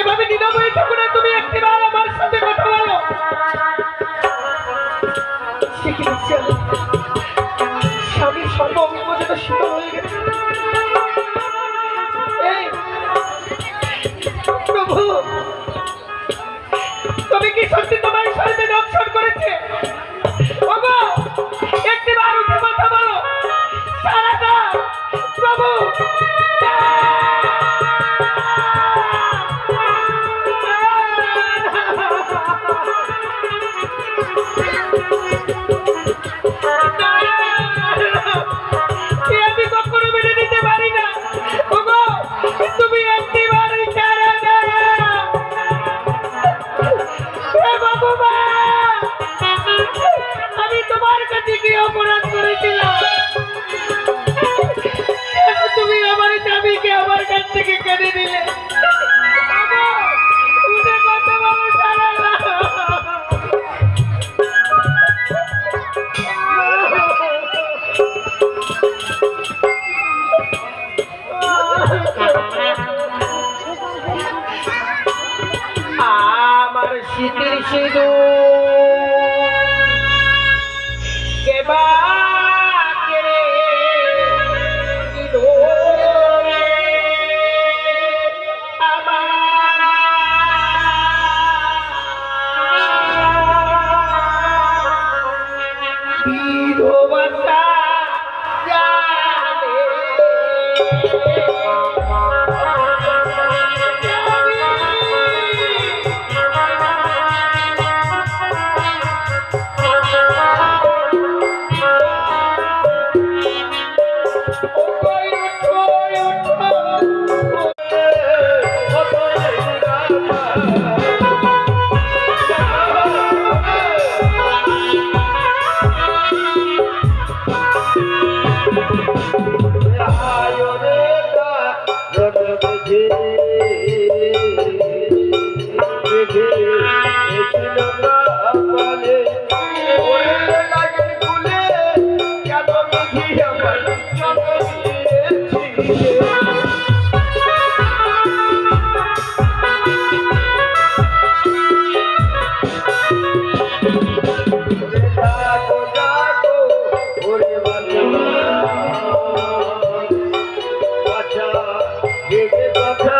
এভাবে নিরাময় ঠাকুর তুমি একটিবার আমার সাথে কথা বলো। স্বামীর সর্ব অভিমোচিত শীতল হয়ে গেছে। প্রভু তুমি কি সত্যি তোমার শরীরে দর্শন করেছে? ওগো একটিবার উঠে কথা বলো। সারাটা প্রভু তুমি আমার স্বামীকে আমার কাছ থেকে কেড়ে দিলে। উঠে কথা বলো সারাটা। আমার শীতের সিঁদুর কেবা কেড়ে দিল বিধবা জানে। কথা